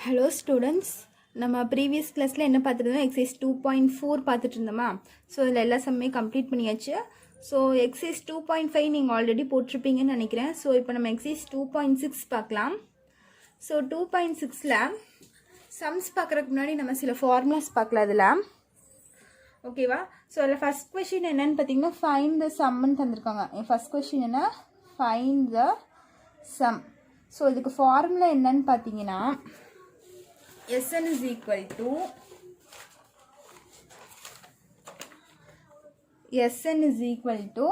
Hello students, நம்ம previous கிளாஸில் என்ன பார்த்துருந்தோம், எக்ஸைஸ் 2.4 பார்த்துட்டு இருந்தோமா. ஸோ இதில் எல்லா சம்மே கம்ப்ளீட் பண்ணியாச்சு. ஸோ எக்ஸைஸ் 2.5 நீங்கள் ஆல்ரெடி போட்டிருப்பீங்கன்னு நினைக்கிறேன். ஸோ இப்போ நம்ம எக்ஸைஸ் 2.6 பார்க்கலாம். ஸோ 2.6ல் சம்ஸ் பார்க்குறதுக்கு முன்னாடி நம்ம சில ஃபார்முலாஸ் பார்க்கலாம் அதில். ஓகேவா? ஸோ அதில் ஃபஸ்ட் கொஷின் என்னன்னு பார்த்தீங்கன்னா ஃபைண்ட் த சம்னு தந்திருக்காங்க. ஃபஸ்ட் கொஷின் என்ன, ஃபைண்ட் த சம். ஸோ இதுக்கு ஃபார்முலா என்னன்னு பார்த்தீங்கன்னா Sn is equal to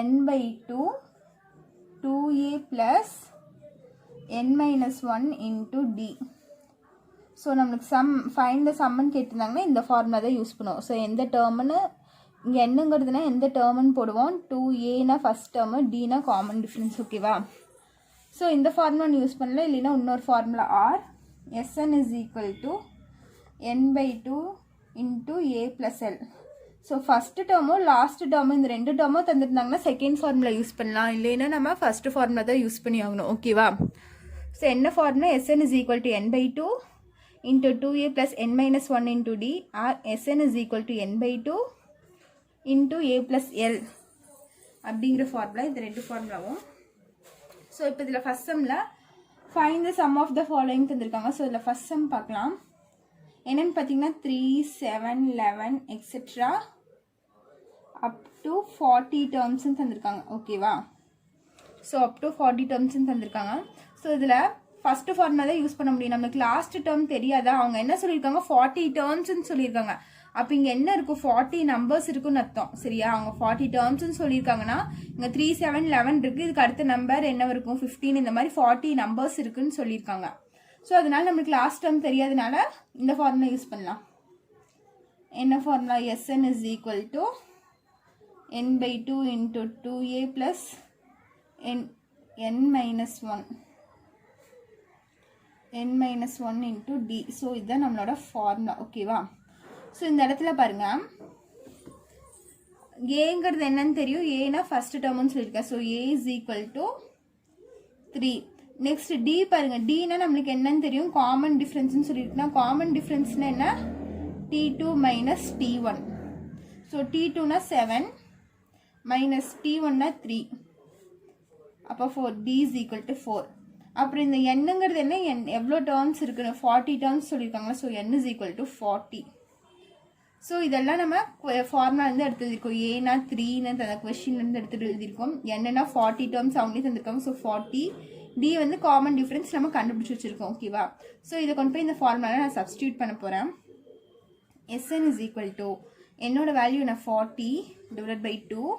n by 2 2a plus n minus 1 into d. So நம்மளுக்கு ஃபைண்ட் த சம்னு கேட்டிருந்தாங்கன்னா இந்த ஃபார்முலா தான் யூஸ் பண்ணுவோம். ஸோ எந்த டேர்முன்னு இங்கே என்னங்கிறதுனா எந்த டேர்முன்னு போடுவோம். 2aனா ஃபஸ்ட் டேர்மு, dனா காமன் டிஃப்ரென்ஸ். ஓகேவா? ஸோ இந்த ஃபார்முலா யூஸ் பண்ணல, இல்லைன்னா இன்னொரு formula or Sn is equal to n by 2 into a plus l. So first டேர்மோ லாஸ்ட் டேர்மோ இந்த ரெண்டு டேர்மோ தந்துருந்தாங்கன்னா செகண்ட் ஃபார்முலா யூஸ் பண்ணலாம், இல்லைன்னா நம்ம ஃபஸ்ட்டு ஃபார்முலா தான் யூஸ் பண்ணி ஆகணும். ஓகேவா? ஸோ என்ன formula, Sn is equal to n by 2 into 2a plus n minus 1 into d, or Sn is equal to n by 2 into a plus l அப்படிங்கிற formula. இந்த ரெண்டு ஃபார்முலாவும். ஸோ இப்போ இதில் ஃபஸ்ட் சம்மில் find the sum of the following தந்திருக்காங்க. So இதில் first sum பார்க்கலாம். என்னென்னு பார்த்தீங்கன்னா 3, 7, 11 எக்ஸெட்ரா அப் டு 40 டேர்ம்ஸ்ன்னு தந்திருக்காங்க. ஓகேவா? ஸோ அப் டு 40 டேர்ம்ஸ்ன்னு தந்திருக்காங்க. ஸோ இதில் ஃபஸ்ட்டு ஃபார்முலா தான் யூஸ் பண்ண முடியும். நம்மளுக்கு லாஸ்ட் டேர்ம் தெரியாதா, அவங்க என்ன சொல்லியிருக்காங்க 40 டேர்ம்ஸ்ன்னு சொல்லியிருக்காங்க. அப்போ இங்கே என்ன இருக்கும், 40 நம்பர்ஸ் இருக்குன்னு அர்த்தம். சரியா? அவங்க 40 டேர்ம்ஸ்ன்னு சொல்லியிருக்காங்கன்னா இங்கே 3, 7, 11 இருக்குது. இதுக்கு அடுத்த நம்பர் என்ன இருக்கும், 15. இந்த மாதிரி 40 நம்பர்ஸ் இருக்குன்னு சொல்லியிருக்காங்க. ஸோ அதனால நம்மளுக்கு லாஸ்ட் டேர்ம் தெரியாதனால இந்த ஃபார்முலா யூஸ் பண்ணலாம். என்ன formula, Sn is equal to n by 2 into 2a plus n minus 1 into d. So இதுதான் நம்மளோட ஃபார்முலா. ஓகேவா? ஸோ இந்த இடத்துல பாருங்க, ஏங்கிறது என்னன்னு தெரியும், ஏனா ஃபர்ஸ்ட் டேர்ம்னு சொல்லியிருக்கேன். So a is equal to 3. Next d பாருங்க, டினா நம்மளுக்கு என்னன்னு தெரியும், காமன் டிஃப்ரென்ஸ்னு சொல்லியிருக்கேன். காமன் டிஃப்ரென்ஸ்னா என்ன, T2 மைனஸ் T1. ஸோ T2னா 7 மைனஸ் T1னா 3. அப்போ 4, D இஸ் ஈக்குவல் டு 4. அப்புறம் இந்த என்னங்கிறது என்ன, எவ்வளோ டேர்ம்ஸ் இருக்குன்னு 40 டேர்ம்ஸ் சொல்லியிருக்காங்க. So n is equal to 40. So இதெல்லாம் நம்ம ஃபார்முலாலேருந்து எடுத்து எழுதியிருக்கோம். ஏனா 3ன்னு அந்த கொஷின்லேருந்து எடுத்துகிட்டு எழுதியிருக்கோம். என்னன்னா 40 டேர்ம்ஸ் அவங்களே தந்திருக்காங்க. ஸோ 40, டி வந்து காமன் டிஃப்ரென்ஸ் நம்ம கண்டுபிடிச்சி வச்சுருக்கோம். ஓகேவா? ஸோ இதை கொண்டு போய் இந்த ஃபார்முலாவில் நான் சப்ஸ்டியூட் பண்ண போகிறேன். Sn is equal to என்னோட வேல்யூ என்ன 40 divide by 2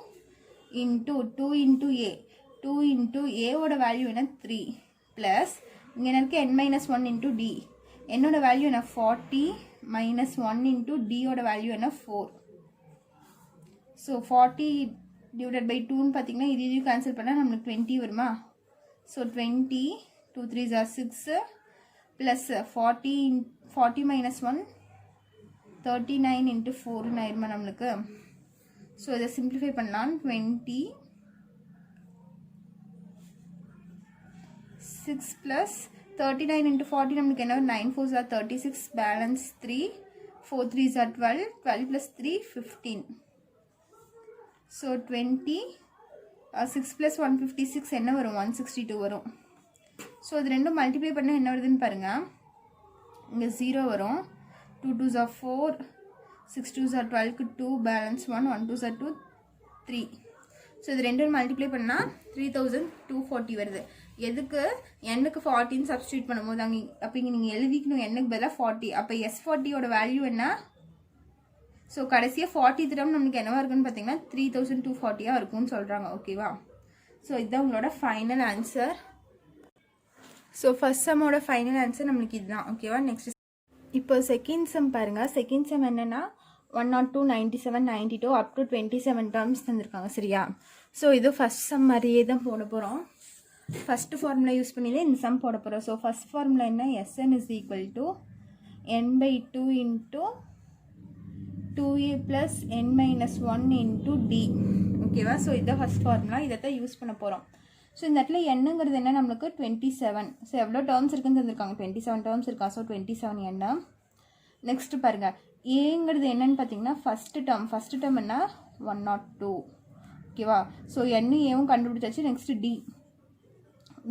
into 2 into a, 2 into ஏவோட வேல்யூ என்ன 3 ப்ளஸ் இங்கே எனக்கு n மைனஸ் 1 இன்ட்டு டி. என்னோட வேல்யூ என்ன 40 மைனஸ் 1 இன்ட்டு டியோட வேல்யூ என்ன 4. ஸோ 40 டிவைட் பை 2ன்னு பார்த்தீங்கன்னா இதையும் கேன்சல் பண்ணால் நம்மளுக்கு 20 வருமா. So 20, 2 3s are 6 plus 40 minus 1 39 into 4ன்னு ஆயிருமா நம்மளுக்கு. ஸோ இதை சிம்பிளிஃபை பண்ணலாம். 20 6 ப்ளஸ் 39 into 40 நம்மளுக்கு என்ன, 9 4s are 36, balance 3, 4 3s are 12, 12 plus 3 15. So 20 6 plus 156 என்ன வரும், 162 வரும். ஸோ இது ரெண்டும் மல்டிப்ளை பண்ணால் என்ன வருதுன்னு பாருங்கள். இங்கே 0 வரும். 2 2s are 4, 6 2s are 12, 2 balance 1, 1 2s are 2, 3. So இது ரெண்டும் மல்டிப்ளை பண்ணால் 3240 வருது. எதுக்கு, எண்ணுக்கு 40ன்னு சப்ஸ்டியூட் பண்ணும்போது அங்கே அப்போ இங்கே நீங்கள் எழுதிக்கணும் எண்ணுக்கு பதிலாக 40. அப்போ S40யோட வேல்யூ என்ன, ஸோ கடைசியாக 40 திரம் நம்மளுக்கு என்னவா இருக்குன்னு பார்த்தீங்கன்னா 3240 இருக்கும்னு சொல்கிறாங்க. ஓகேவா? ஸோ இதுதான் உங்களோட ஃபைனல் ஆன்சர். ஸோ ஃபர்ஸ்ட் சம்மோட ஃபைனல் ஆன்சர் நம்மளுக்கு இதுதான். ஓகேவா? நெக்ஸ்ட் இப்போ செகண்ட் சம் பாருங்கள். செகண்ட் சம் என்னென்னா 102, 97, 92 அப் டு 27 டேர்ம்ஸ் தந்திருக்காங்க. சரியா? ஸோ இது ஃபஸ்ட் சம் மாதிரியே தான் போட போகிறோம். ஃபஸ்ட்டு ஃபார்முலா யூஸ் பண்ணி தான் இந்த சம் போட போகிறோம். ஸோ ஃபஸ்ட் ஃபார்முலா என்ன, Sn is equal to n by 2 into 2a plus n minus 1 into d. ஓகேவா? ஸோ இதுதான் ஃபஸ்ட் ஃபார்முலா, இதை தான் யூஸ் பண்ண போகிறோம். ஸோ இந்த இடத்துல என்னங்கிறது என்ன நம்மளுக்கு 27. ஸோ எவ்வளோ டேர்ம்ஸ் இருக்குன்னு தந்திருக்காங்க, 27 டேர்ம்ஸ் இருக்கா. ஸோ 27 என்ன. நெக்ஸ்ட்டு பாருங்கள், ஏங்கிறது என்னன்னு பார்த்தீங்கன்னா ஃபஸ்ட்டு டேர்ம் என்ன 102. ஓகேவா. ஸோ என்ன ஏவும் கண்டுபிடிச்சாச்சு. Next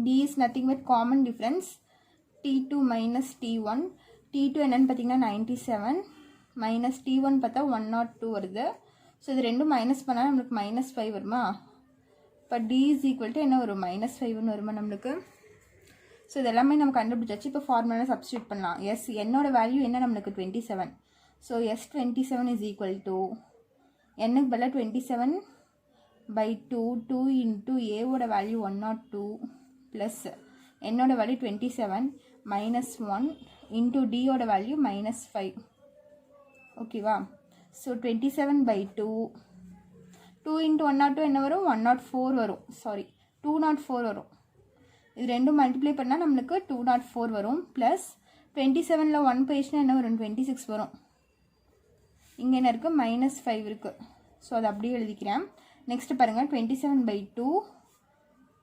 d is nothing but common difference T2 minus T1. T2 என்னன்னு பார்த்தீங்கன்னா 97 மைனஸ் T1 பார்த்தா 102 வருது. ஸோ இது ரெண்டும் மைனஸ் பண்ணால் நம்மளுக்கு -5 வருமா. இப்போ D இஸ் ஈக்குவல் டு என்ன வரும் -5ன்னு வருமா நம்மளுக்கு. ஸோ இது எல்லாமே நம்ம கண்டுபிடிச்சாச்சு. இப்போ ஃபார்முலா சப்ஸ்டியூட் பண்ணலாம். எஸ் என்னோட வேல்யூ என்ன நம்மளுக்கு 27. So S27 is equal to என்னக்கு பதிலாக 27/2 2 இன்ட்டு ஏவோட வேல்யூ 102 ப்ளஸ் என்னோட வேல்யூ 27 -1 இன்ட்டு டியோட வேல்யூ -5. ஓகேவா. ஸோ 27/2 2 இன்ட்டு 102 என்ன வரும் 104 வரும். சாரி 204 வரும். இது ரெண்டும் மல்டிப்ளை பண்ணால் நம்மளுக்கு 204 வரும். ப்ளஸ் 27ல் 1 போயிடுச்சுன்னா என்ன வரும் 26 வரும். இங்கே என்ன இருக்குது -5 இருக்குது. ஸோ அதை அப்படியே எழுதிக்கிறேன். நெக்ஸ்ட்டு பாருங்கள் 27/2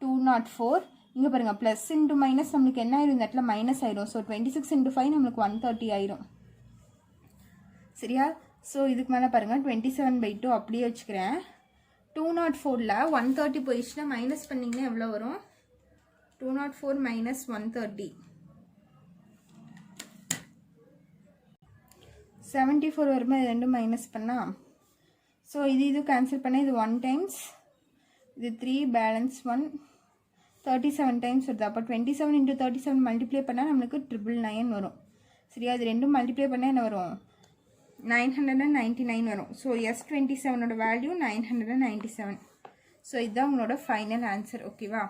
204. இங்கே பாருங்கள் ப்ளஸ் இன்ட்டு மைனஸ் நம்மளுக்கு என்ன ஆயிரும், இந்த இடத்துல மைனஸ் ஆயிரும். ஸோ 26 × 5 நம்மளுக்கு 130 ஆயிரும். சரியா. ஸோ இதுக்கு மேலே பாருங்கள் 27/2 அப்படியே வச்சுக்கிறேன். 204ல் 130 போயிடுச்சுன்னா மைனஸ் பண்ணிங்கன்னா எவ்வளோ வரும் 204 - 130 74 வருமா. இது ரெண்டும் மைனஸ் பண்ணால். ஸோ இது கேன்சல் பண்ணால் இது 1 டைம்ஸ், இது 3 பேலன்ஸ் 1 37 டைம்ஸ் வருது. அப்போ 27 × 37 மல்டிப்ளை பண்ணால் நம்மளுக்கு 999 வரும். சரியா. இது ரெண்டும் மல்டிப்ளை பண்ணால் என்ன வரும் 999 வரும். So S27ஓட value 997. ஸோ இதுதான் உங்களோட ஃபைனல் ஆன்சர். ஓகேவா.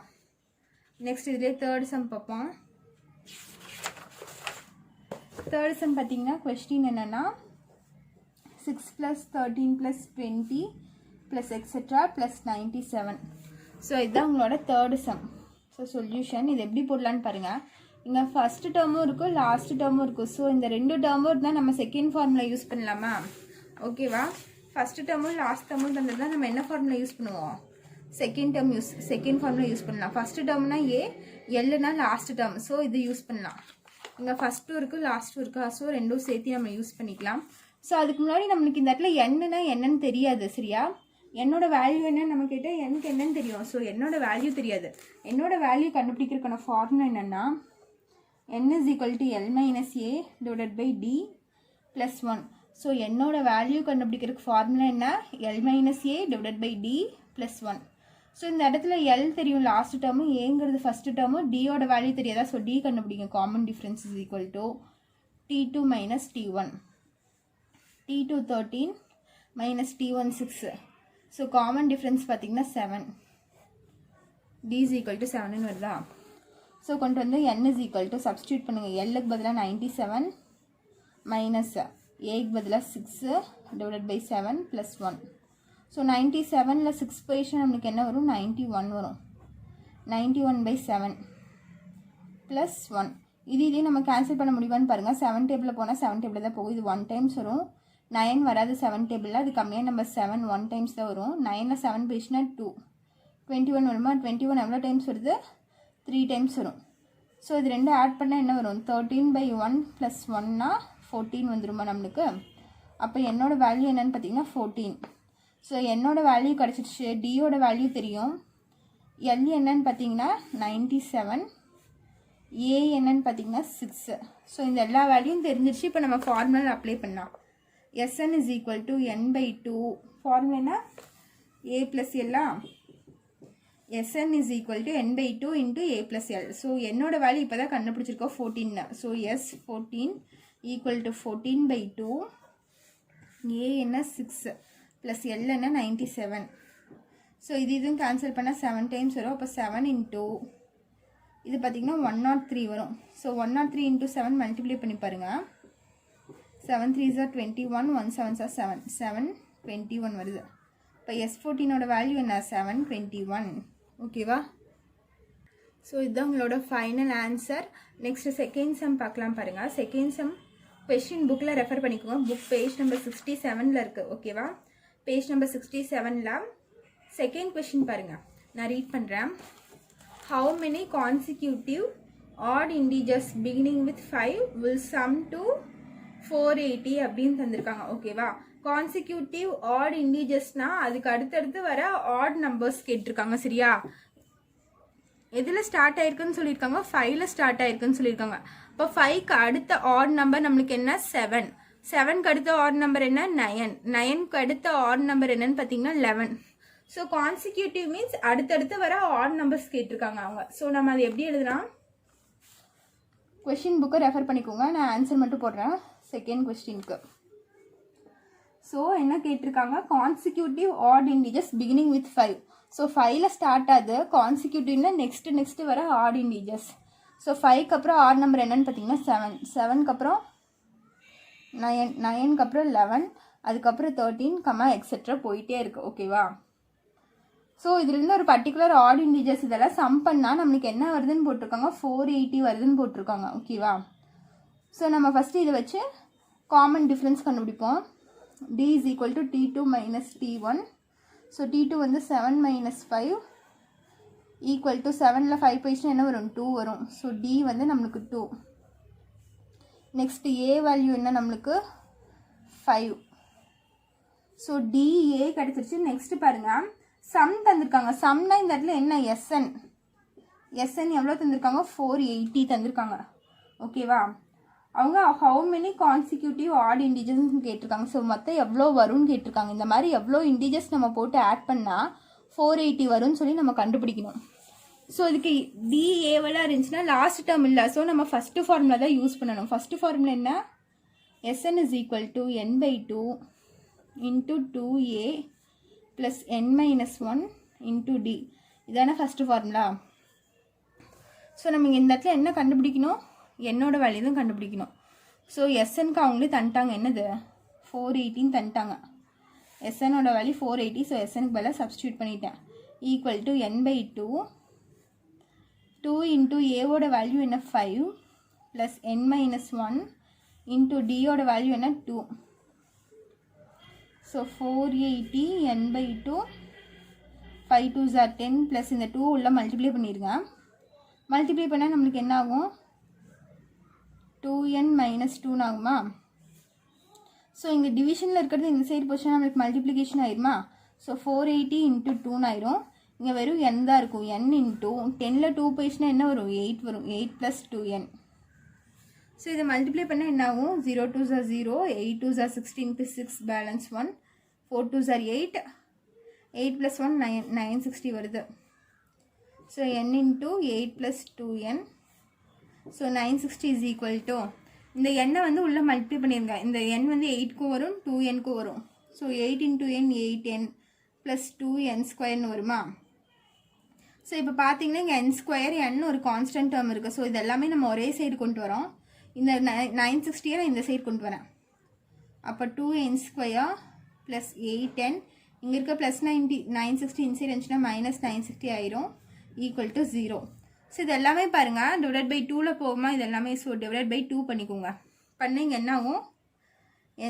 நெக்ஸ்ட் இதிலே தேர்ட் சம் பார்ப்போம். தேர்ட் சம் பார்த்தீங்கன்னா கொஸ்டின் என்னென்னா 6 + 13 + 20 + எக்ஸெட்ரா + 97. ஸோ இதுதான் உங்களோட தேர்டு சம். ஸோ சொல்யூஷன் இது எப்படி போடலான்னு பாருங்கள். இங்கே ஃபஸ்ட்டு டேர்மும் இருக்கும், லாஸ்ட் டேர்மும் இருக்கும். ஸோ இந்த 2 டேர்மும் இருந்தால் நம்ம செகண்ட் ஃபார்முலா யூஸ் பண்ணலாமா. ஓகேவா. ஃபஸ்ட்டு டேர்மும் லாஸ்ட் டேர்மும் தந்தது தான் நம்ம என்ன ஃபார்முலா யூஸ் பண்ணுவோம் செகண்ட் ஃபார்முலா யூஸ் பண்ணலாம். ஃபஸ்ட்டு டேர்ம்னா ஏ, எல்லுனா லாஸ்ட் டேர்ம். ஸோ இது யூஸ் பண்ணலாம். இங்கே ஃபஸ்ட்டும் இருக்குது லாஸ்ட்டும் இருக்கா. ஸோ ரெண்டும் சேர்த்து நம்ம யூஸ் பண்ணிக்கலாம். ஸோ அதுக்கு முன்னாடி நம்மளுக்கு இந்த இடத்துல என்னன்னா என்னன்னு தெரியாது. சரியா. என்னோட வேல்யூ என்னன்னு நம்ம கேட்டால் எனக்கு என்னன்னு தெரியும். ஸோ என்னோட வேல்யூ தெரியாது. என்னோட வேல்யூ கண்டுபிடிக்கிறதுக்கான ஃபார்முலா என்னென்னா n = L - A / D + 1. So என்னோட வேல்யூ கண்டுபிடிக்கிறதுக்கு ஃபார்முலா என்ன L - A / D + 1. ஸோ இந்த இடத்துல L தெரியும் லாஸ்ட் டேர்மு, ஏங்கிறது ஃபஸ்ட்டு டேர்மு, டியோட வேல்யூ தெரியாதா. ஸோ D கண்டுபிடிங்க. Common difference is equal to T2 - T1. T2 13 - T1 6. So common difference பார்த்தீங்கன்னா 7. D is equal to 7ன்னு வருதா. ஸோ கொண்டு வந்து n is equal to substitute பண்ணுங்கள். எல்லுக்கு பதிலாக 97 மைனஸ் ஏக்கு பதிலாக 6 / 7 + 1. ஸோ 97ல் 6 போயிடுச்சுன்னா நம்மளுக்கு என்ன வரும் 91 வரும். 91/7 + 1. இதே நம்ம கேன்சல் பண்ண முடியுமான்னு பாருங்கள். 7 டேபிளில் போனால் 7 டேபிளில் தான் போகும். இது 1 டைம்ஸ் வரும். 9 வராது 7 டேபிளில். அது கம்மியாக நம்ம 7 1 டைம்ஸ் தான் வரும். 9ல் 7 போயிடுச்சுன்னா 2 21 வருமா. 21 எவ்வளோ டைம்ஸ் வருது 3 டைம்ஸ் வரும். ஸோ இது ரெண்டும் ஆட் பண்ணால் என்ன வரும் 13/1 + 1னா 14 வந்துருமா நம்மளுக்கு. அப்போ என்னோட வேல்யூ என்னன்னு பார்த்தீங்கன்னா 14. ஸோ என்னோட வேல்யூ கிடச்சிடுச்சு. டியோட வேல்யூ தெரியும். எல் என்னன்னு பார்த்தீங்கன்னா 97, ஏ என்னன்னு பார்த்தீங்கன்னா 6. ஸோ இந்த எல்லா வேல்யூவும் தெரிஞ்சிருச்சு. இப்போ நம்ம ஃபார்முலா அப்ளை பண்ணலாம். Sn is equal to n/2. Formula என்ன a + l. Sn is equal to n/2 into a + l. So என்னோட வேல்யூ இப்போ தான் கண்டுபிடிச்சிருக்கோம் 14. So S14 equal to 14/2. a என்ன 6 ப்ளஸ் l என்ன 97. ஸோ இதுவும் கேன்சல் பண்ணால் 7 டைம்ஸ் வரும். அப்போ 7 இன்ட்டு இது பார்த்திங்கன்னா 103 வரும். ஸோ 103 into 7 மல்டிப்ளை பண்ணி பாருங்கள். 7 3s are 21, 1 7s are 7, 721 வருது. இப்போ S14ஓட வேல்யூ என்ன 721. ஓகேவா. ஸோ இதுதான் உங்களோட final answer. Next second sum பார்க்கலாம் பாருங்கள். செகண்ட் சம் கொஷின் புக்கில் ரெஃபர் பண்ணிக்கோங்க. புக் பேஜ் நம்பர் 67ல் இருக்குது. ஓகேவா. பேஜ் நம்பர் 67ல் செகண்ட் கொஷின் பாருங்கள். நான் ரீட் பண்ணுறேன். how many consecutive odd integers beginning with 5 will sum to 480 அப்படின்னு தந்திருக்காங்க. ஓகேவா? கான்சிக்யூட்டிவ் ஆட் இன்டிஜர்ஸ்னா அதுக்கு அடுத்தடுத்து வர ஆட் நம்பர்ஸ் கேட்டிருக்காங்க. சரியா? எதில் ஸ்டார்ட் ஆயிருக்குன்னு சொல்லியிருக்காங்க? 5ல ஸ்டார்ட் ஆயிருக்குன்னு சொல்லியிருக்காங்க. இப்போ 5க்கு அடுத்த ஆட் நம்பர் நம்மளுக்கு என்ன? 7. 7க்கு அடுத்த ஆட் நம்பர் என்ன? 9. 9க்கு அடுத்த ஆட் நம்பர் என்னன்னு பார்த்தீங்கன்னா 11. ஸோ கான்சிக்யூட்டிவ் மீன்ஸ் அடுத்தடுத்து வர ஆட் நம்பர்ஸ் கேட்டிருக்காங்க அவங்க. ஸோ நம்ம அது எப்படி எழுதலாம்? கொஸ்டின் புக்கை ரெஃபர் பண்ணிக்கோங்க. நான் ஆன்சர் மட்டும் போடுறேன் செகண்ட் கொஸ்டினுக்கு. ஸோ என்ன கேட்டிருக்காங்க? Consecutive odd integers beginning with 5. So 5ல ஸ்டார்ட் ஆகுது. கான்சிக்யூட்டிவ்னா நெக்ஸ்ட் வர ஆட் இன்டிஜர்ஸ். ஸோ 5க்கு அப்புறம் ஆட் நம்பர் என்னன்னு பார்த்தீங்கன்னா 7. 7க்கு அப்புறம் 9. 9க்கு அப்புறம் 11. அதுக்கப்புறம் 13, எக்ஸெட்ரா போயிட்டே இருக்கு. ஓகேவா? ஸோ இதுலேருந்து ஒரு பர்டிகுலர் ஆட் இன்டிஜர்ஸ் இதெல்லாம் சம் பண்ணால் நம்மளுக்கு என்ன வருதுன்னு போட்டிருக்காங்க? 480 வருதுன்னு போட்டிருக்காங்க. ஓகேவா? ஸோ நம்ம ஃபஸ்ட்டு இதை வச்சு காமன் டிஃப்ரென்ஸ் கண்டுபிடிப்போம். d is equal to t2 minus t1. So t2 வந்து 7 minus 5 equal to 7ல் 5 போயிடுச்சுன்னா என்ன வரும்? 2 வரும். ஸோ d வந்து நம்மளுக்கு 2. நெக்ஸ்ட் a வேல்யூ என்ன நம்மளுக்கு? 5. ஸோ dA கிடச்சிருச்சு. நெக்ஸ்ட் பாருங்கள், சம் தந்திருக்காங்க. சம்னா இந்த இடத்துல என்ன? எஸ்என் எவ்வளோ தந்திருக்காங்க? 480 தந்திருக்காங்க. ஓகேவா? அவங்க ஹவு மெனி கான்சிக்யூட்டிவ் ஆட் இன்டிஜர்ஸ்னு கேட்டிருக்காங்க. ஸோ மொத்தம் எவ்வளோ வரும்னு கேட்டிருக்காங்க. இந்த மாதிரி எவ்வளோ இன்டிஜர்ஸ் நம்ம போட்டு ஆட் பண்ணால் 480 வரும்னு சொல்லி நம்ம கண்டுபிடிக்கணும். ஸோ இதுக்கு டிஏவெல்லாம் இருந்துச்சுன்னா லாஸ்ட் டேர்ம் இல்லை. ஸோ நம்ம ஃபஸ்ட்டு ஃபார்முலா தான் யூஸ் பண்ணணும். ஃபஸ்ட்டு ஃபார்முலா என்ன? S n is equal to n/2 into 2a plus n-1 into d. இதான ஃபஸ்ட்டு ஃபார்முலா. ஸோ நம்ம இந்த இடத்துல என்ன கண்டுபிடிக்கணும்? என்னோட வேல்யூ தான் கண்டுபிடிக்கணும். ஸோ எஸ்என்க்கு அவங்களே தந்துட்டாங்க. என்னது? 480 தந்துட்டாங்க. எஸ்எனோட வேல்யூ 480. ஸோ எஸ்எனுக்கு பதிலாக சப்ஸ்டியூட் பண்ணிட்டேன். ஈக்குவல் டு n/2 2 இன்ட்டு ஏவோட வேல்யூ என்ன? 5 ப்ளஸ் n-1 இன்ட்டு டியோட வேல்யூ என்ன? 2. So 480 n/2 5 2s are 10 plus இந்த 2 உள்ள மல்டிப்ளை பண்ணிடுங்க. மல்டிப்ளை பண்ணால் நம்மளுக்கு என்ன ஆகும்? 2n minus 2 ஆகுமா? ஸோ இங்கே டிவிஷனில் இருக்கிறது இந்த சைடு போச்சுன்னா நம்மளுக்கு மல்டிப்ளிகேஷன் ஆயிருமா? ஸோ 480 இன்ட்டு 2 ஆயிரும். இங்கே வெறும் n தான் இருக்கும். n இன்ட்டு 10ல் 2 போயிடுச்சுன்னா என்ன வரும்? 8 வரும். 8 + 2n. ஸோ இதை மல்டிப்ளை பண்ணால் என்ன ஆகும்? 0 2s are 0, 8 2s are 16 + 6 balance 1, 4 2s are 8, 8 + 1 9, 960 வருது. So n into 8 + 2n. So 960 is equal to இந்த எண்ணை வந்து உள்ளே மல்டிப்ளை பண்ணிடுங்க. இந்த எண் வந்து 8க்கும் வரும் 2nக்கும் வரும். So 8 into n 8n plus 2n² வருமா? ஸோ இப்போ பார்த்தீங்கன்னா இங்கே n² n ஒரு கான்ஸ்டன்ட் டேர்ம் இருக்குது. ஸோ இது எல்லாமே நம்ம ஒரே சைடு கொண்டு வரோம். இந்த 960 நான் இந்த சைடு கொண்டு வரேன். அப்போ 2n² ப்ளஸ் 8n. இங்கே இருக்க ப்ளஸ் 960 இன்சைடு இருந்துச்சுன்னா மைனஸ் 960 ஆயிரும். Equal to 0. ஸோ இது எல்லாமே பாருங்கள் டிவைட் பை 2ல் போகுமா? இது எல்லாமே. ஸோ டிவைட் பை 2 பண்ணிக்கோங்க. பண்ண இங்கே என்ன ஆகும்?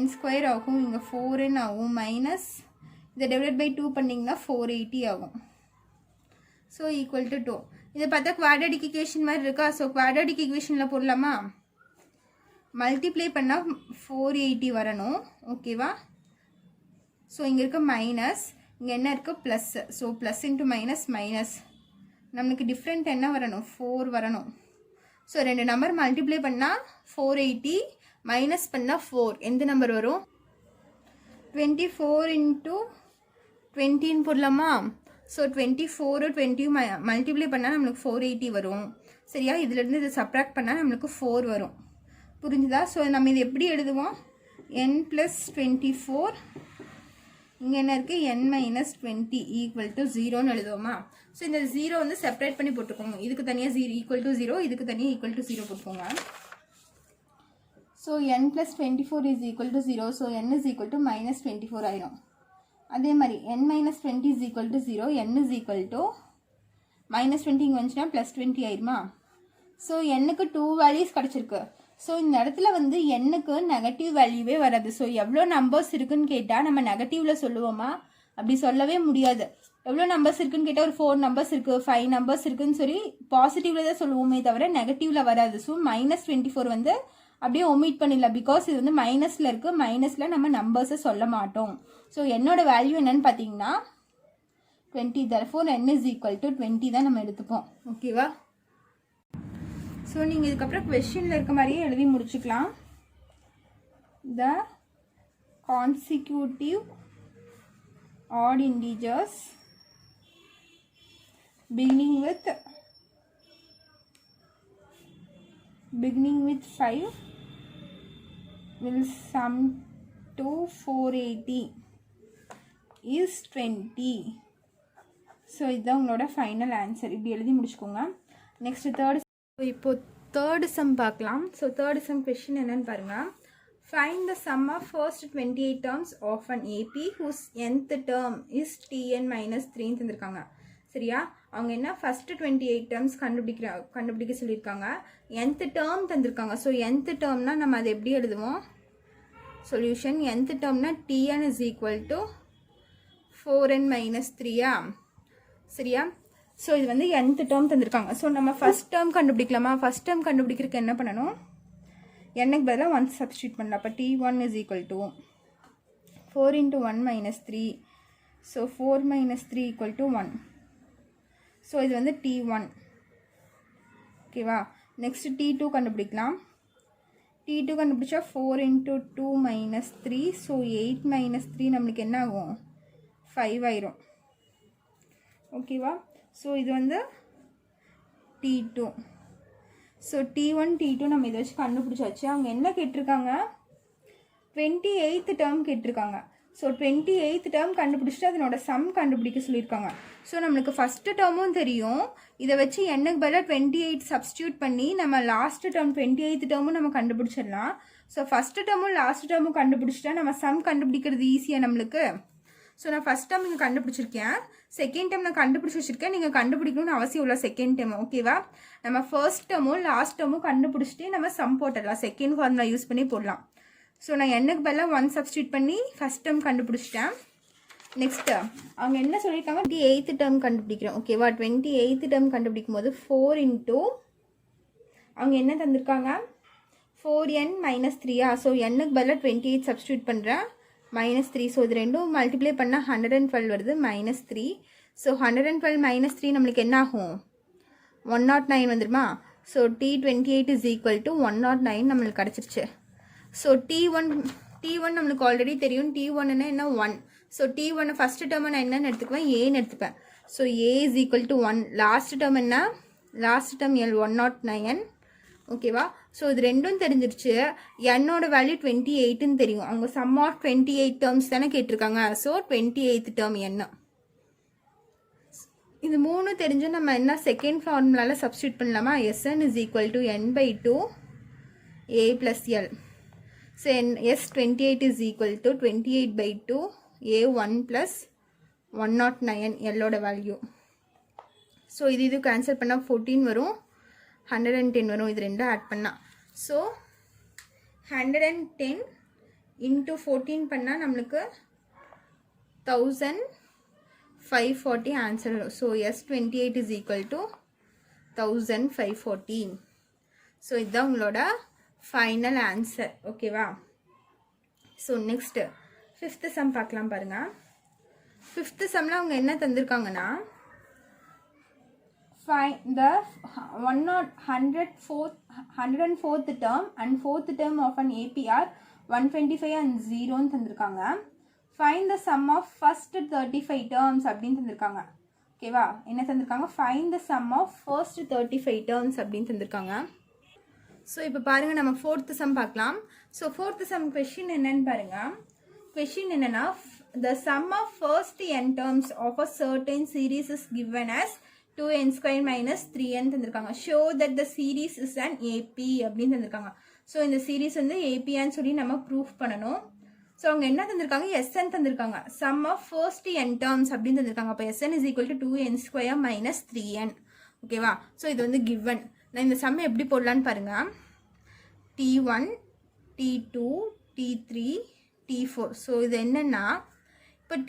n² ஆகும். இங்கே 4n ஆகும். மைனஸ் இதை டிவைட் பை 2 பண்ணிங்கன்னா 480 ஆகும். So equal to 2. இதை பார்த்தா குவாட்ரடிக் ஈக்குவேஷன் மாதிரி இருக்கா? ஸோ குவாட்ரடிக் ஈக்குவேஷனில் போடலாமா? மல்டிப்ளை பண்ணால் 480 வரணும். ஓகேவா? ஸோ இங்கே இருக்க மைனஸ், இங்கே என்ன இருக்குது? Plus. So plus into minus minus. நம்மளுக்கு டிஃப்ரெண்ட் என்ன வரணும்? 4 வரணும். ஸோ ரெண்டு நம்பர் மல்டிப்ளை பண்ணால் 480 மைனஸ் பண்ணால் 4. எந்த நம்பர் வரும்? 24 இன்ட்டு 20 போடலாமா? ஸோ 24 20 மல்டிப்ளை பண்ணால் நம்மளுக்கு 480 வரும். சரியா? இதிலேருந்து இதை சப்ராக்ட் பண்ணால் நம்மளுக்கு 4 வரும். புரிஞ்சுதா? ஸோ நம்ம இது எப்படி எழுதுவோம்? n + 24 இங்கே என்ன இருக்குது? n-20 ஈக்குவல் டு 0ன்னு எழுதுவோமா? ஸோ இந்த 0 வந்து செப்பரேட் பண்ணி போட்டுக்கோங்க. இதுக்கு தனியாக 0 ஈக்குவல் டு 0, இதுக்கு தனியாக ஈக்குவல் டு 0 போட்டுக்கோங்க. So n + 24 is equal to 0. So n is equal to -24 ஆயிரும். அதே மாதிரி n-20 is equal to 0, n is equal to -20 இங்கே வந்துச்சுன்னா +20 ஆயிருமா? ஸோ n-க்கு 2 வேல்யூஸ் கிடச்சிருக்கு. ஸோ இந்த இடத்துல வந்து n-க்கு நெகட்டிவ் வேல்யூவே வராது. ஸோ எவ்வளோ நம்பர்ஸ் இருக்குன்னு கேட்டால் நம்ம நெகட்டிவில் சொல்லுவோமா? அப்படி சொல்லவே முடியாது. எவ்வளோ நம்பர்ஸ் இருக்குன்னு கேட்டால் ஒரு 4 நம்பர்ஸ் இருக்குது, 5 நம்பர்ஸ் இருக்குன்னு சொல்லி பாசிட்டிவ்ல தான் சொல்லுவோமே தவிர நெகட்டிவ்ல வராது. ஸோ -24 வந்து அப்படியே ஒமிட் பண்ணிடலாம். பிகாஸ் இது வந்து மைனஸில் இருக்குது, மைனஸில் நம்ம நம்பர்ஸை சொல்ல மாட்டோம். ஸோ என்னோட வேல்யூ என்னன்னு பார்த்தீங்கன்னா 20. therefore n is equal to 20 தான் நம்ம எடுத்துப்போம். ஓகேவா? ஸோ நீங்கள் இதுக்கப்புறம் கொஸ்டினில் இருக்க மாதிரியே எழுதி முடிச்சுக்கலாம். த consecutive odd integers beginning with 5 will sum to 480 is 20. So இதுதான் உங்களோட ஃபைனல் ஆன்சர். இப்படி எழுதி முடிச்சுக்கோங்க. நெக்ஸ்ட் இப்போ தேர்டு சம் பார்க்கலாம். ஸோ தேர்டு சம் கொஸ்டின் என்னன்னு பாருங்கள். Find the sum of first 28 terms of an AP whose nth term is tn minus 3 தந்திருக்காங்க. சரியா? அவங்க என்ன ஃபர்ஸ்ட் 28 terms கண்டுபிடிக்க சொல்லியிருக்காங்க. nth term தந்திருக்காங்க. ஸோ nth termனா நம்ம அதை எப்படி எழுதுவோம்? Solution nth termனா tn is equal to 4n minus 3. சரியா? ஸோ இது வந்து nth term தந்திருக்காங்க. ஸோ நம்ம ஃபர்ஸ்ட் டேர்ம் கண்டுபிடிக்கலாமா? ஃபர்ஸ்ட் டேர்ம் கண்டுபிடிக்கிறதுக்கு என்ன பண்ணணும்? என்னக்கு பதிலாக 1 சப்ஸ்டியூட் பண்ணலாம். அப்போ t1 is equal to 4 into 1 minus 3. So 4 minus 3 equal to 1. So இது வந்து t1. ஓகேவா? நெக்ஸ்ட் t2 கண்டுபிடிக்கலாம். t2 கண்டுபிடிச்சா 4 into 2 minus 3. ஸோ 8 minus 3 நம்மளுக்கு என்ன ஆகும்? 5 ஆயிரும். ஓகேவா? ஸோ இது வந்து t2. ஸோ t1 t2 நம்ம இதை வச்சு கண்டுபிடிச்சாச்சு. அவங்க என்ன கேட்டிருக்காங்க? 28th டேர்ம் கேட்டிருக்காங்க. ஸோ 28th டேர்ம் கண்டுபிடிச்சிட்டு அதனோட சம் கண்டுபிடிக்க சொல்லியிருக்காங்க. ஸோ நம்மளுக்கு ஃபஸ்ட்டு டேர்மும் தெரியும். இதை வச்சு என்னக்கு பதிலாக 28 சப்ஸ்டியூட் பண்ணி நம்ம லாஸ்ட் டேர்ம் 28th டேர்மும் நம்ம கண்டுபிடிச்சிடலாம். ஸோ ஃபஸ்ட்டு டேர்மும் லாஸ்ட் டேர்மும் கண்டுபிடிச்சிட்டா நம்ம சம் கண்டுபிடிக்கிறது ஈஸியாக நம்மளுக்கு. ஸோ நான் ஃபஸ்ட் டைம் நீங்கள் கண்டுபிடிச்சிருக்கேன், செகண்ட் டைம் நான் கண்டுபிடிச்சி வச்சுருக்கேன். நீங்கள் கண்டுபிடிக்கணும்னு அவசியம் இல்லை செகண்ட் டைம். ஓகேவா? நம்ம ஃபர்ஸ்ட் டேர்மும் லாஸ்ட் டேர்மும் கண்டுபிடிச்சிட்டு நம்ம சம் போட்டுடலாம். செகண்ட் ஃபார்முலா யூஸ் பண்ணி போடலாம். ஸோ நான் என்னக்கு பதிலாக 1 சப்ஸ்டியூட் பண்ணி ஃபஸ்ட் டேர்ம் கண்டுபிடிச்சிட்டேன். நெக்ஸ்ட்டு அவங்க என்ன சொல்லியிருக்காங்க? 28th டேர்ம் கண்டுபிடிக்கிறோம். ஓகேவா? 28th டேர்ம் கண்டுபிடிக்கும் போது 4 into அவங்க என்ன தந்திருக்காங்க? 4n minus 3. ஸோ என்னக்கு பதிலாக 28 சப்ஸ்டியூட் பண்ணுறேன். -3. ஸோ இது ரெண்டும் மல்டிப்ளை பண்ணால் 112 வருது. -3. ஸோ 112 -3 நம்மளுக்கு என்ன ஆகும்? 109 வந்துடுமா? So t28 is equal to 109 நம்மளுக்கு கிடச்சிருச்சு. ஸோ t1 நம்மளுக்கு ஆல்ரெடி தெரியும். t1ன்னா என்ன? 1. ஸோ t1 ஃபஸ்ட்டு டேர்மை நான் என்னென்னு எடுத்துக்குவேன்? ஏன்னு எடுத்துப்பேன். So a is equal to 1. Last term என்ன? Last term L 109. ஓகேவா? ஸோ இது ரெண்டும் தெரிஞ்சிருச்சு. என்னோட வேல்யூ 28ன்னு தெரியும். அவங்க சம் ஆஃப் 28 டேர்ம்ஸ் தானே கேட்டிருக்காங்க. ஸோ 28th டேர்ம் என்ன? இது 3 தெரிஞ்சு நம்ம என்ன செகண்ட் ஃபார்முலாவில் சப்ஸ்டியூட் பண்ணலாமா? Sn is equal to n/2 a plus L. So S28 is equal to 28/2 a1 plus 109 Lோட வேல்யூ. ஸோ இது கேன்சல் பண்ணால் 14 வரும், 110 வரும். இது ரெண்டும் ஆட் பண்ணால் ஸோ 110 into 14 பண்ணால் நம்மளுக்கு 1540 ஆன்சர் வரும். So S28 is equal to 1540. So இதுதான் உங்களோட ஃபைனல் ஆன்சர். ஓகேவா? ஸோ நெக்ஸ்ட்டு 5th சம் பார்க்கலாம் பாருங்கள். 5th சம்மில் அவங்க என்ன தந்திருக்காங்கன்னா, find the 104th term and 4th term of an APR 125 and 0 தந்திருக்காங்க. Find the sum of first 35 terms அப்படின்னு தந்திருக்காங்க. ஓகேவா? என்ன தந்திருக்காங்க? Find the sum of first 35 terms அப்படின்னு தந்திருக்காங்க. ஸோ இப்போ பாருங்கள், நம்ம 4th சம் பார்க்கலாம். ஸோ 4th சம் கொஷின் என்னன்னு பாருங்கள். கொஷின் என்னன்னா, the sum of first n terms of a certain series is given as 2n square minus 3n தந்திருக்காங்க. show that the series is an AP அப்படின்னு தந்திருக்காங்க. So இந்த series வந்து ஏபியான்னு சொல்லி நம்ம ப்ரூஃப் பண்ணணும். ஸோ அவங்க என்ன தந்திருக்காங்க? எஸ்என் தந்திருக்காங்க. Sum of first n terms அப்படின்னு தந்திருக்காங்க. அப்போ S n is equal to 2n square minus 3n. ஓகேவா? ஸோ இது வந்து கிவன். நான் இந்த சம்மை எப்படி போடலான்னு பாருங்க. T1 T2 T3 T4. So இது என்னன்னா, இப்போ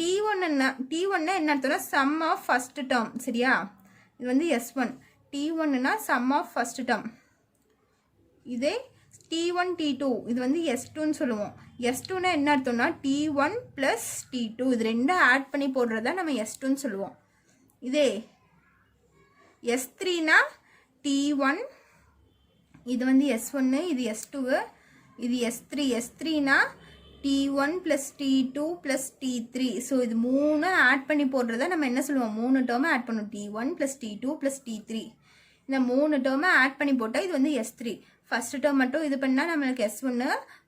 T1 என்ன அர்த்தம்னா சம் ஆஃப் ஃபர்ஸ்ட் டேர்ம். சரியா, இது வந்து S1. T1னா சம் ஆஃப் ஃபர்ஸ்ட் டேர்ம். இதே T1 T2 இது வந்து S2ன்னு சொல்லுவோம். S2னா என்ன அர்த்தம்னா T1 + T2 இது ரெண்டும் ஆட் பண்ணி போடுறதா நம்ம S2ன்னு சொல்லுவோம். இதே S3னா T1 இது வந்து S1 இது S2 இது S3. S3னா T1 + T2 + T3. So இது மூணு ஆட் பண்ணி போடுறதா நம்ம என்ன சொல்லுவோம், மூணு டேர்மை ஆட் பண்ணுவோம். T1 + T2 + T3 இந்த மூணு டேர்மை ஆட் பண்ணி போட்டால் இது வந்து S3. ஃபர்ஸ்ட் டேர்ம் மட்டும் இது பண்ணால் நம்மளுக்கு S1,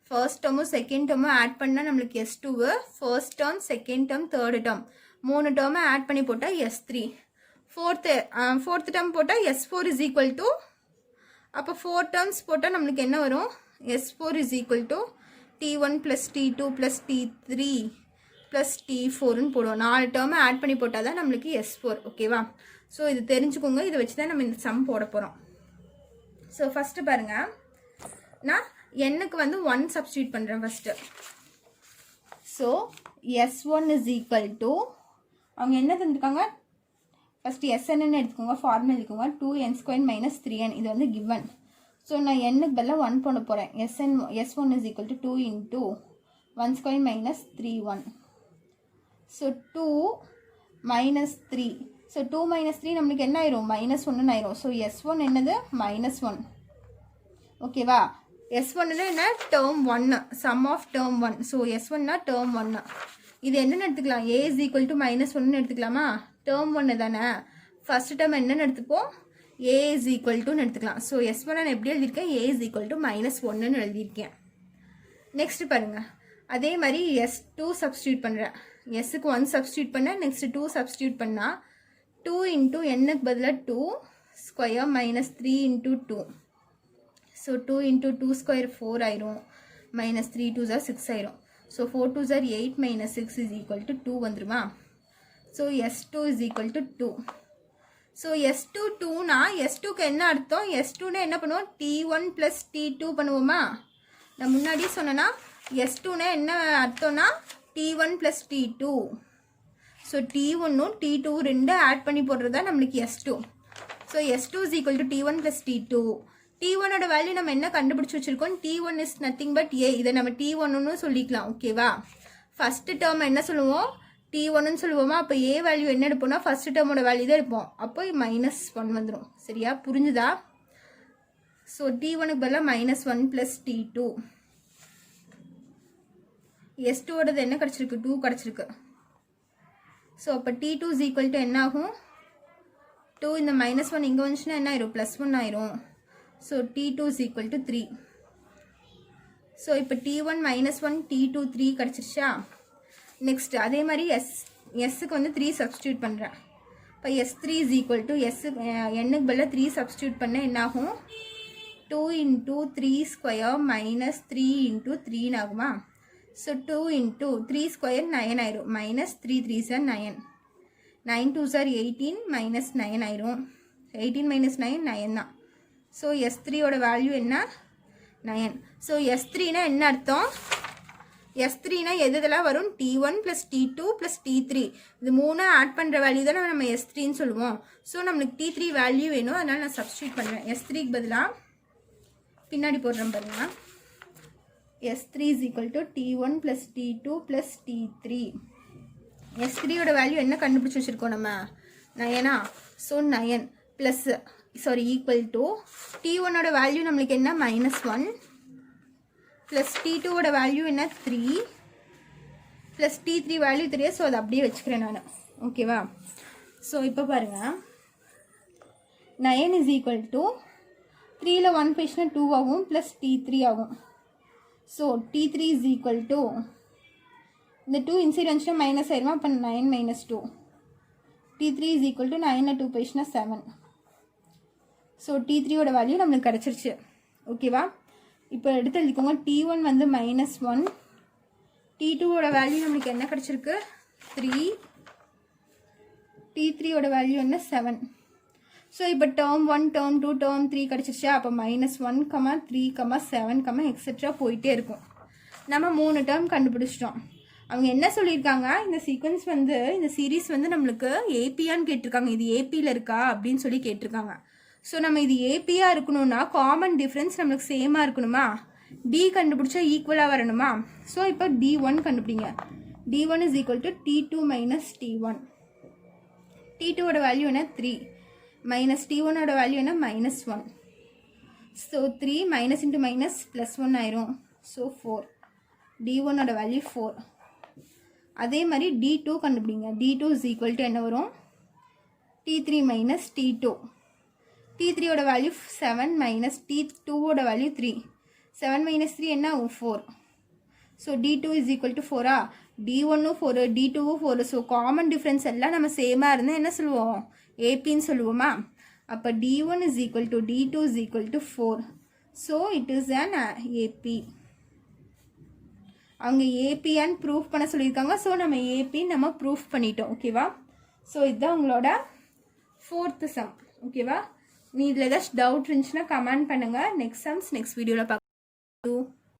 ஃபர்ஸ்ட் டேர்மும் செகண்ட் டேர்மும் ஆட் பண்ணால் நம்மளுக்கு S2, first term second term third term மூணு டேர்மை ஆட் பண்ணி போட்டால் S3. ஃபோர்த் டேர்ம் போட்டால் S4 = அப்போ 4 டேர்ம்ஸ் போட்டால் நம்மளுக்கு என்ன வரும், S4 = T1 + T2 + T3 + T4ன்னு போடுவோம். 4 டேர்மை ஆட் பண்ணி போட்டால் தான் நம்மளுக்கு S4. ஓகேவா, ஸோ இது தெரிஞ்சுக்கோங்க. இதை வச்சு தான் நம்ம இந்த சம் போட போகிறோம். ஸோ ஃபஸ்ட்டு பாருங்கள், நான் என்னுக்கு வந்து 1 சப்ஸ்டியூட் பண்ணுறேன் ஃபஸ்ட்டு. ஸோ S1 = அவங்க என்ன தந்துருக்காங்க, ஃபஸ்ட்டு SNன்னு எடுத்துக்கோங்க, ஃபார்முலா எடுத்துக்கோங்க. 2n² - 3n இது வந்து கிவன். ஸோ நான் என்னுக்கு பதிலாக 1 பண்ண போகிறேன். S1 = 2 × 1² - 3(1). ஸோ 2 - 3. ஸோ 2 - 3 நம்மளுக்கு என்ன ஆயிரும், -1 ஆயிரும். ஸோ S1 என்னது, -1. ஓகேவா, S1னா என்ன, term 1, sum of term 1. So S1னா டேர்ம் 1. இது என்னென்னு எடுத்துக்கலாம், A = -1ன்னு எடுத்துக்கலாமா, டேர்ம் 1 தானே. ஃபர்ஸ்ட் டேர்ம் என்னென்னு எடுத்துப்போம், A = எடுத்துக்கலாம். ஸோ S1 நான் எப்படி எழுதியிருக்கேன், A = -1ன்னு எழுதியிருக்கேன். நெக்ஸ்ட் பாருங்கள், அதே மாதிரி S2 சப்ஸ்டியூட் பண்ணுறேன். Sக்கு 1 சப்ஸ்டியூட் பண்ணேன், நெக்ஸ்ட் 2 சப்ஸ்டியூட் பண்ணால் 2 × என்னுக்கு பதிலாக 2² - 3 × 2. ஸோ 2 × 2² 4 ஆயிரும், -3 2s 6 ஆயிரும். ஸோ 4 2s 8 - 6 = 2 வந்துருமா. So S2 = 2. ஸோ S2 2னா S2க்கு என்ன அர்த்தம், S2னா என்ன பண்ணுவோம், T1 + T2 பண்ணுவோமா. நான் முன்னாடி சொன்னேன்னா S2னா என்ன அர்த்தம்னா T1 + T2. ஸோ T1ம் T2 ரெண்டு ஆட் பண்ணி போடுறதா நம்மளுக்கு S2. So S2 = T1 + T2. T1ஓட value நம்ம என்ன கண்டுபிடிச்சி வச்சுருக்கோம், T1 is nothing but A. இதை நம்ம T1ன்னு சொல்லிக்கலாம். ஓகேவா, ஃபஸ்ட்டு டேர்ம் என்ன சொல்லுவோம், T1ன்னு சொல்லுவோமா. அப்போ A வேல்யூ என்ன எடுப்போம்னா ஃபஸ்ட் டேர்மோட வேல்யூ தான் எடுப்போம். அப்போ -1 வந்துடும். சரியா, புரிஞ்சுதா. ஸோ T1க்கு பதிலாக -1 + T2. S2ஓடது என்ன கிடச்சிருக்கு, 2 கிடச்சிருக்கு. ஸோ அப்போ T2 = என்ன ஆகும், 2 இந்த -1 இங்கே வந்துச்சுன்னா என்ன ஆயிரும், +1 ஆயிரும். So T2 = 3. ஸோ இப்போ T1 -1 T2 3 கிடச்சிருச்சா. நெக்ஸ்ட் அதே மாதிரி Sக்கு வந்து 3 சப்ஸ்டியூட் பண்ணுறேன். இப்போ S3 = என்னுக்கு பதிலாக 3 சப்ஸ்டியூட் பண்ண என்ன ஆகும், 2 × 3² - 3 × 3 ஆகுமா. ஸோ 2 × 3² 9 ஆயிரும், -3 3s 9, 9 2s 18 -9 ஆயிரும். 18 - 9 9 தான். ஸோ S3ஓட வேல்யூ என்ன, 9. ஸோ S3னா என்ன அர்த்தம், S3னா எதெல்லாம் வரும், T1 + T2 + T3 இது மூணு ஆட் பண்ணுற வேல்யூ தானே நம்ம S3ன்னு சொல்லுவோம். ஸோ நம்மளுக்கு T3 வேல்யூ வேணும், அதனால் நான் சப்ஸ்டியூட் பண்ணுறேன். S3க்கு பதிலாக பின்னாடி போடுறேன் பாருங்க. S3 = T1 + T2 + T3. S3ஓட value என்ன கண்டுபிடிச்சி வச்சுருக்கோம் நம்ம, 9. ஸோ 9 ப்ளஸ் ஈக்குவல் டு T1ஓட வேல்யூ நம்மளுக்கு என்ன, -1 ப்ளஸ் T2ஓட வேல்யூ என்ன, 3 ப்ளஸ் T3 வேல்யூ 3. ஸோ அதை அப்படியே வச்சுக்கிறேன் நான். ஓகேவா, ஸோ இப்போ பாருங்கள், 9 = 3ல் 1 போயிடுச்சுன்னா 2 ஆகும், ப்ளஸ் T3 ஆகும். ஸோ T3 = இந்த 2 இன்சைட் வந்துச்சுன்னா மைனஸ் ஆயிடுமா. அப்போ 9 - 2. T3 = 9ல் 2 போயிடுச்சுன்னா 7. ஸோ T3ஓட வேல்யூ நம்மளுக்கு கிடச்சிருச்சு. ஓகேவா, இப்போ எடுத்து எழுதிக்கோங்க. T1 வந்து -1, T2ஓட வேல்யூ நம்மளுக்கு என்ன கிடச்சிருக்கு, 3, T3ஓட வேல்யூ என்ன, 7. ஸோ இப்போ டேர்ம் 1 டேர்ம் 2 டேர்ம் 3 கிடச்சிருச்சா. அப்போ -1, 3, 7, எக்ஸெட்ரா போயிட்டே இருக்கும். நம்ம 3 டேர்ம் கண்டுபிடிச்சிட்டோம். அவங்க என்ன சொல்லியிருக்காங்க, இந்த சீக்வன்ஸ் வந்து இந்த சீரீஸ் வந்து நம்மளுக்கு ஏபியான்னு கேட்டிருக்காங்க. இது ஏபியில் இருக்கா அப்படின்னு சொல்லி கேட்டிருக்காங்க. ஸோ நம்ம இது ஏபியாக இருக்கணும்னா காமன் டிஃப்ரென்ஸ் நம்மளுக்கு சேமாக இருக்கணுமா, டி கண்டுபிடிச்சா ஈக்குவலாக வரணுமா. ஸோ இப்போ D1 கண்டுபிடிங்க. D1 is equal to T2 minus T1. T2ஓட வேல்யூ என்ன 3 மைனஸ் T1ஓட வேல்யூ என்ன -1. So 3 minus into minus plus 1 ஆயிரும். ஸோ 4. D1ஓட வேல்யூ 4. அதே மாதிரி D2 கண்டுபிடிங்க. D2 இஸ் ஈக்குவல் டு என்ன வரும், T3 மைனஸ் T2. T3ஓட வேல்யூ 7 மைனஸ் T2ஓட வேல்யூ 3. 7 மைனஸ் 3 என்ன ஆகும் 4. So D2 is equal to 4. D1ம் 4, D2வும் 4. ஸோ காமன் டிஃப்ரென்ஸ் எல்லாம் நம்ம சேமாக இருந்தால் என்ன சொல்லுவோம், ஏபின்னு சொல்லுவோமா. அப்போ D1 is equal to D2 is equal to 4. So it is an AB. அவங்க ஏபின்னு ப்ரூஃப் பண்ண சொல்லியிருக்காங்க. ஸோ நம்ம ஏபின்னு நம்ம ப்ரூஃப் பண்ணிட்டோம். ஓகேவா. ஸோ இதுதான் உங்களோட 4th சம். ஓகேவா. நீ இதில் ஏதாச்சும் டவுட் இருந்துச்சுன்னா கமெண்ட் பண்ணுங்கள். நெக்ஸ்ட் சம்ஸ் நெக்ஸ்ட் வீடியோவில் பார்க்கலாம்.